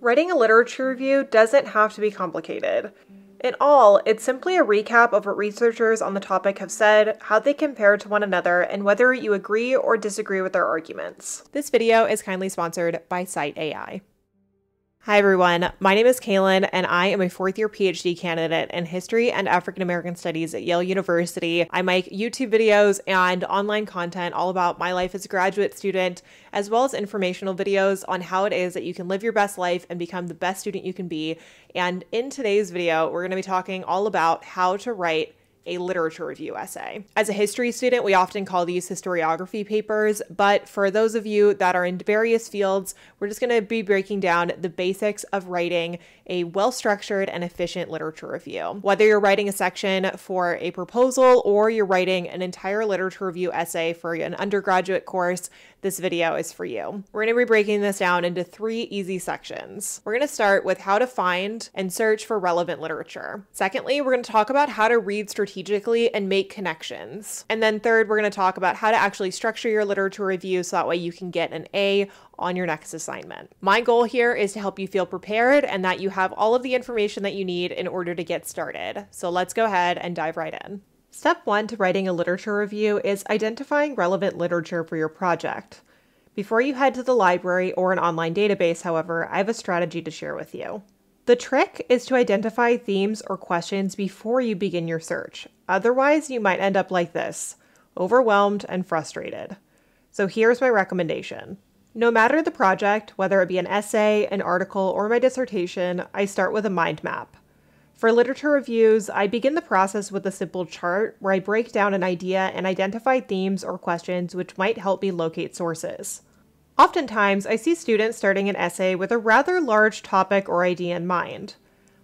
Writing a literature review doesn't have to be complicated. In all, it's simply a recap of what researchers on the topic have said, how they compare to one another, and whether you agree or disagree with their arguments. This video is kindly sponsored by Cite AI. Hi everyone, my name is Kaelyn, and I am a fourth-year PhD candidate in History and African American Studies at Yale University. I make YouTube videos and online content all about my life as a graduate student, as well as informational videos on how it is that you can live your best life and become the best student you can be. And in today's video, we're going to be talking all about how to write a literature review essay. As a history student, we often call these historiography papers, but for those of you that are in various fields, we're just going to be breaking down the basics of writing a well-structured and efficient literature review. Whether you're writing a section for a proposal or you're writing an entire literature review essay for an undergraduate course, this video is for you. We're going to be breaking this down into 3 easy sections. We're going to start with how to find and search for relevant literature. Secondly, we're going to talk about how to read strategically and make connections. And then third, we're going to talk about how to actually structure your literature review so that way you can get an A on your next assignment. My goal here is to help you feel prepared and that you have all of the information that you need in order to get started. So let's go ahead and dive right in. Step 1 to writing a literature review is identifying relevant literature for your project. Before you head to the library or an online database, however, I have a strategy to share with you. The trick is to identify themes or questions before you begin your search. Otherwise, you might end up like this, overwhelmed and frustrated. So here's my recommendation. No matter the project, whether it be an essay, an article, or my dissertation, I start with a mind map. For literature reviews, I begin the process with a simple chart where I break down an idea and identify themes or questions which might help me locate sources. Oftentimes, I see students starting an essay with a rather large topic or idea in mind.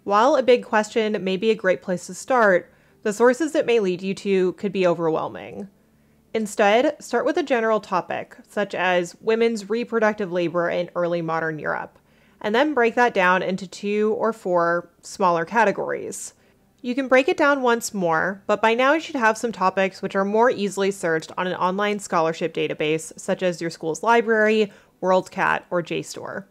While a big question may be a great place to start, the sources it may lead you to could be overwhelming. Instead, start with a general topic, such as women's reproductive labor in early modern Europe, and then break that down into 2 or 4 smaller categories. You can break it down once more, but by now you should have some topics which are more easily searched on an online scholarship database, such as your school's library, WorldCat, or JSTOR.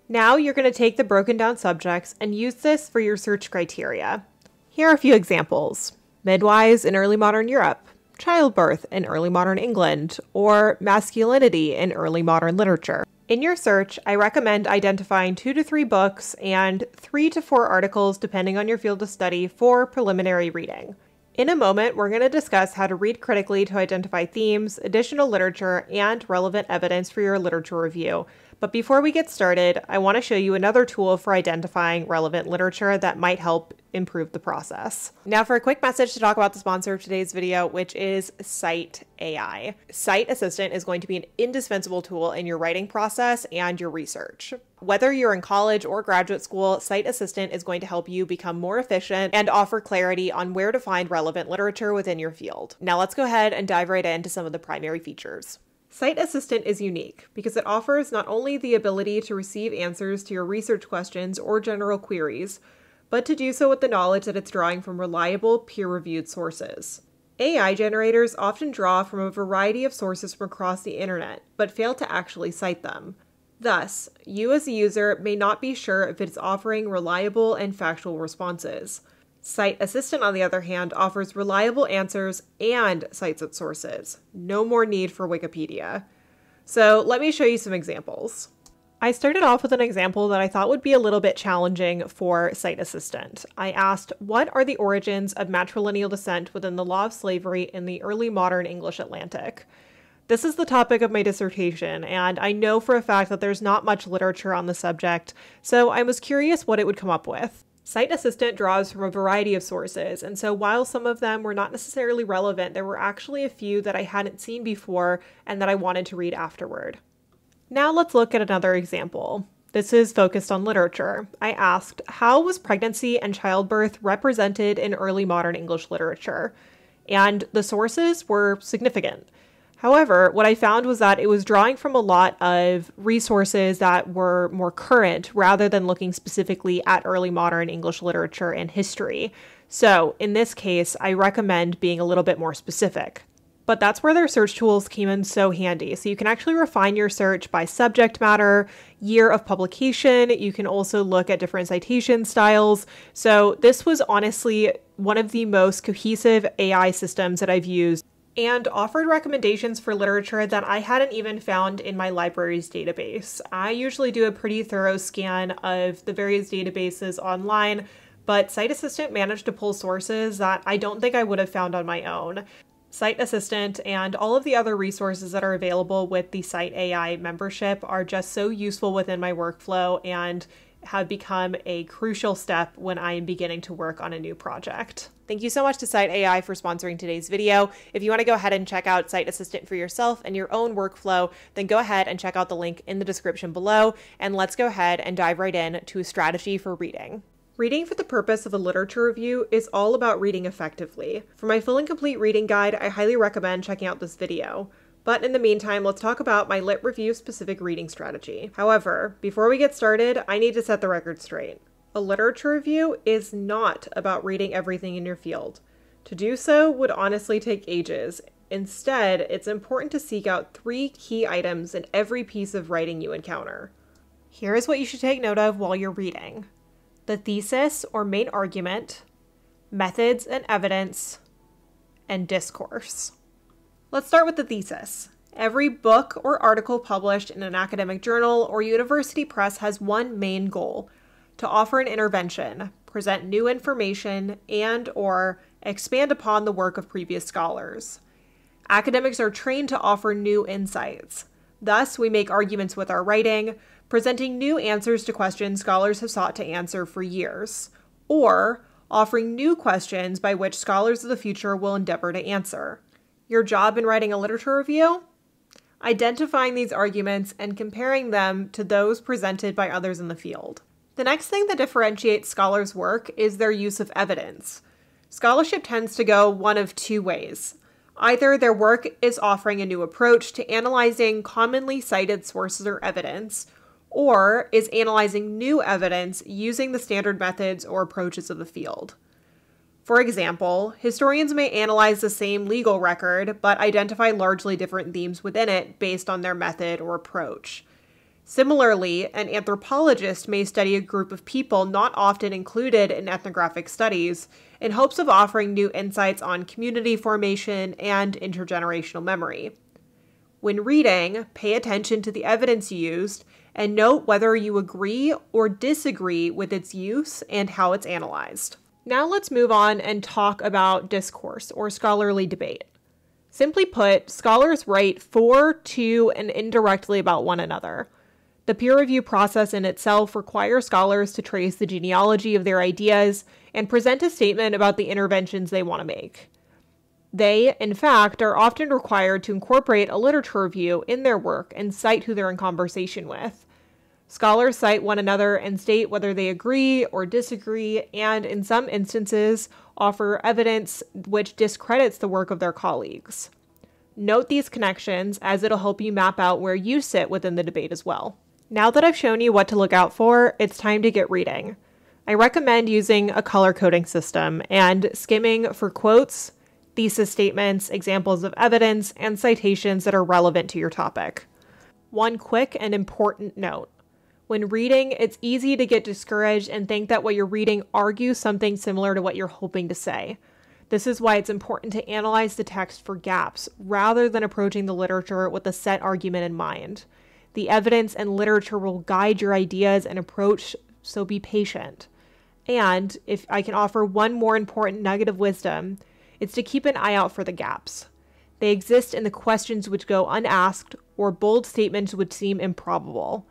Now you're going to take the broken down subjects and use this for your search criteria. Here are a few examples. Midwives in early modern Europe, childbirth in early modern England, or masculinity in early modern literature. In your search, I recommend identifying 2 to 3 books and 3 to 4 articles depending on your field of study for preliminary reading. In a moment, we're going to discuss how to read critically to identify themes, additional literature, and relevant evidence for your literature review. But before we get started, I want to show you another tool for identifying relevant literature that might help improve the process. Now for a quick message to talk about the sponsor of today's video, which is Cite AI. Cite Assistant is going to be an indispensable tool in your writing process and your research. Whether you're in college or graduate school, Cite Assistant is going to help you become more efficient and offer clarity on where to find relevant literature within your field. Now let's go ahead and dive right into some of the primary features. Cite Assistant is unique because it offers not only the ability to receive answers to your research questions or general queries, but to do so with the knowledge that it's drawing from reliable, peer-reviewed sources. AI generators often draw from a variety of sources from across the internet, but fail to actually cite them. Thus, you as a user may not be sure if it's offering reliable and factual responses. Cite Assistant, on the other hand, offers reliable answers and cites its sources. No more need for Wikipedia. So let me show you some examples. I started off with an example that I thought would be a little bit challenging for Cite Assistant. I asked, what are the origins of matrilineal descent within the law of slavery in the early modern English Atlantic? This is the topic of my dissertation, and I know for a fact that there's not much literature on the subject, so I was curious what it would come up with. Cite Assistant draws from a variety of sources, and so while some of them were not necessarily relevant, there were actually a few that I hadn't seen before and that I wanted to read afterward. Now let's look at another example. This is focused on literature. I asked, how was pregnancy and childbirth represented in early modern English literature? And the sources were significant. However, what I found was that it was drawing from a lot of resources that were more current rather than looking specifically at early modern English literature and history. So in this case, I recommend being a little bit more specific. but that's where their search tools came in so handy. So you can actually refine your search by subject matter, year of publication. You can also look at different citation styles. So this was honestly one of the most cohesive AI systems that I've used, and offered recommendations for literature that I hadn't even found in my library's database. I usually do a pretty thorough scan of the various databases online, but Site Assistant managed to pull sources that I don't think I would have found on my own. Site Assistant and all of the other resources that are available with the Site AI membership are just so useful within my workflow and have become a crucial step when I am beginning to work on a new project. Thank you so much to Site AI for sponsoring today's video. If you want to go ahead and check out Site Assistant for yourself and your own workflow, then go ahead and check out the link in the description below, and let's go ahead and dive right in to a strategy for reading. Reading for the purpose of a literature review is all about reading effectively. For my full and complete reading guide, I highly recommend checking out this video. But in the meantime, let's talk about my lit review specific reading strategy. However, before we get started, I need to set the record straight. A literature review is not about reading everything in your field. To do so would honestly take ages. Instead, it's important to seek out 3 key items in every piece of writing you encounter. Here is what you should take note of while you're reading: the thesis or main argument, methods and evidence, and discourse. Let's start with the thesis. Every book or article published in an academic journal or university press has one main goal: to offer an intervention, present new information, and/or expand upon the work of previous scholars. Academics are trained to offer new insights. Thus, we make arguments with our writing, presenting new answers to questions scholars have sought to answer for years, or offering new questions by which scholars of the future will endeavor to answer. Your job in writing a literature review? Identifying these arguments and comparing them to those presented by others in the field. The next thing that differentiates scholars' work is their use of evidence. Scholarship tends to go one of 2 ways. Either their work is offering a new approach to analyzing commonly cited sources or evidence, or is analyzing new evidence using the standard methods or approaches of the field. For example, historians may analyze the same legal record, but identify largely different themes within it based on their method or approach. Similarly, an anthropologist may study a group of people not often included in ethnographic studies in hopes of offering new insights on community formation and intergenerational memory. When reading, pay attention to the evidence used and note whether you agree or disagree with its use and how it's analyzed. Now let's move on and talk about discourse, or scholarly debate. Simply put, scholars write for, to, and indirectly about one another. The peer review process in itself requires scholars to trace the genealogy of their ideas and present a statement about the interventions they want to make. They, in fact, are often required to incorporate a literature review in their work and cite who they're in conversation with. Scholars cite one another and state whether they agree or disagree, and in some instances, offer evidence which discredits the work of their colleagues. Note these connections, as it'll help you map out where you sit within the debate as well. Now that I've shown you what to look out for, it's time to get reading. I recommend using a color coding system and skimming for quotes, thesis statements, examples of evidence, and citations that are relevant to your topic. One quick and important note. When reading, it's easy to get discouraged and think that what you're reading argues something similar to what you're hoping to say. This is why it's important to analyze the text for gaps, rather than approaching the literature with a set argument in mind. The evidence and literature will guide your ideas and approach, so be patient. And if I can offer one more important nugget of wisdom, it's to keep an eye out for the gaps. They exist in the questions which go unasked or bold statements which seem improbable.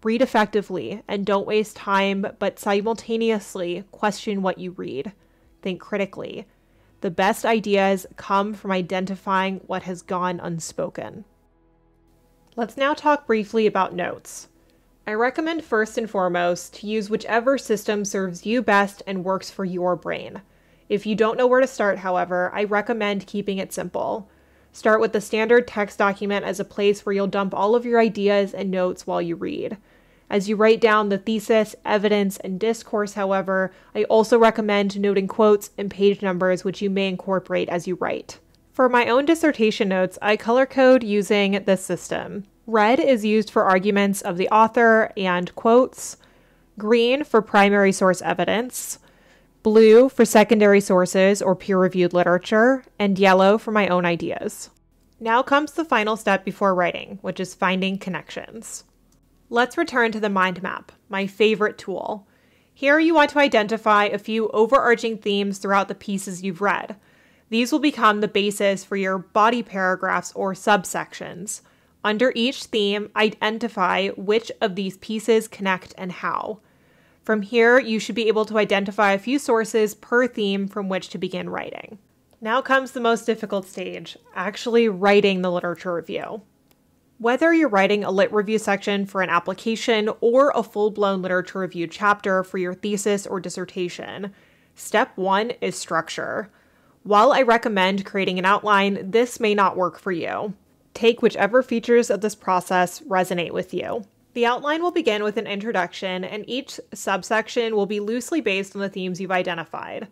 Read effectively and don't waste time, but simultaneously question what you read. Think critically. The best ideas come from identifying what has gone unspoken. Let's now talk briefly about notes. I recommend first and foremost to use whichever system serves you best and works for your brain. If you don't know where to start, however, I recommend keeping it simple. Start with the standard text document as a place where you'll dump all of your ideas and notes while you read. As you write down the thesis, evidence, and discourse, however, I also recommend noting quotes and page numbers which you may incorporate as you write. For my own dissertation notes, I color code using this system. Red is used for arguments of the author and quotes, green for primary source evidence, blue for secondary sources or peer-reviewed literature, and yellow for my own ideas. Now comes the final step before writing, which is finding connections. Let's return to the mind map, my favorite tool. Here you want to identify a few overarching themes throughout the pieces you've read. These will become the basis for your body paragraphs or subsections. Under each theme, identify which of these pieces connect and how. From here, you should be able to identify a few sources per theme from which to begin writing. Now comes the most difficult stage, actually writing the literature review. Whether you're writing a lit review section for an application or a full-blown literature review chapter for your thesis or dissertation, step one is structure. While I recommend creating an outline, this may not work for you. Take whichever features of this process resonate with you. The outline will begin with an introduction, and each subsection will be loosely based on the themes you've identified.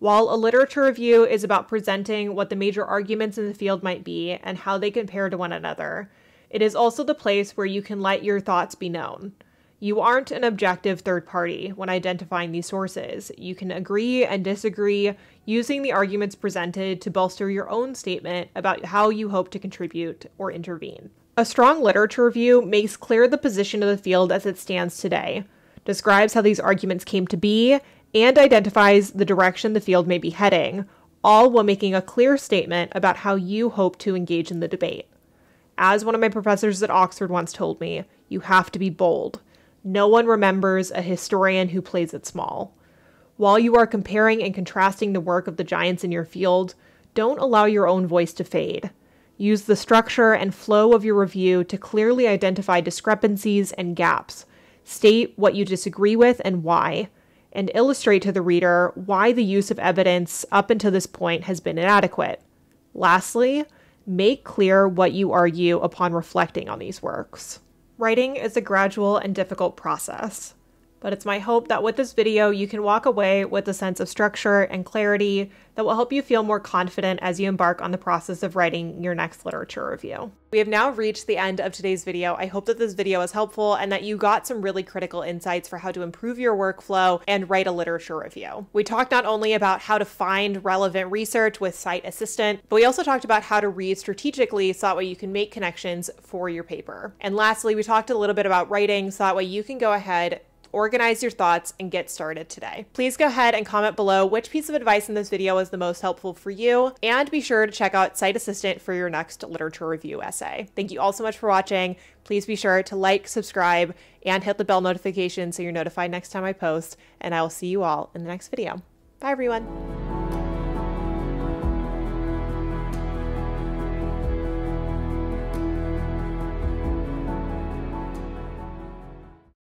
While a literature review is about presenting what the major arguments in the field might be and how they compare to one another, it is also the place where you can let your thoughts be known. You aren't an objective third party when identifying these sources. You can agree and disagree using the arguments presented to bolster your own statement about how you hope to contribute or intervene. A strong literature review makes clear the position of the field as it stands today, describes how these arguments came to be, and identifies the direction the field may be heading, all while making a clear statement about how you hope to engage in the debate. As one of my professors at Oxford once told me, you have to be bold. No one remembers a historian who plays it small. While you are comparing and contrasting the work of the giants in your field, don't allow your own voice to fade. Use the structure and flow of your review to clearly identify discrepancies and gaps. State what you disagree with and why, and illustrate to the reader why the use of evidence up until this point has been inadequate. Lastly, make clear what you argue upon reflecting on these works. Writing is a gradual and difficult process, but it's my hope that with this video you can walk away with a sense of structure and clarity that will help you feel more confident as you embark on the process of writing your next literature review. We have now reached the end of today's video. I hope that this video was helpful and that you got some really critical insights for how to improve your workflow and write a literature review. We talked not only about how to find relevant research with Cite Assistant, but we also talked about how to read strategically so that way you can make connections for your paper. And lastly, we talked a little bit about writing so that way you can go ahead, organize your thoughts, and get started today. Please go ahead and comment below which piece of advice in this video was the most helpful for you, and be sure to check out Cite Assistant for your next literature review essay. Thank you all so much for watching. Please be sure to like, subscribe, and hit the bell notification so you're notified next time I post, and I will see you all in the next video. Bye everyone.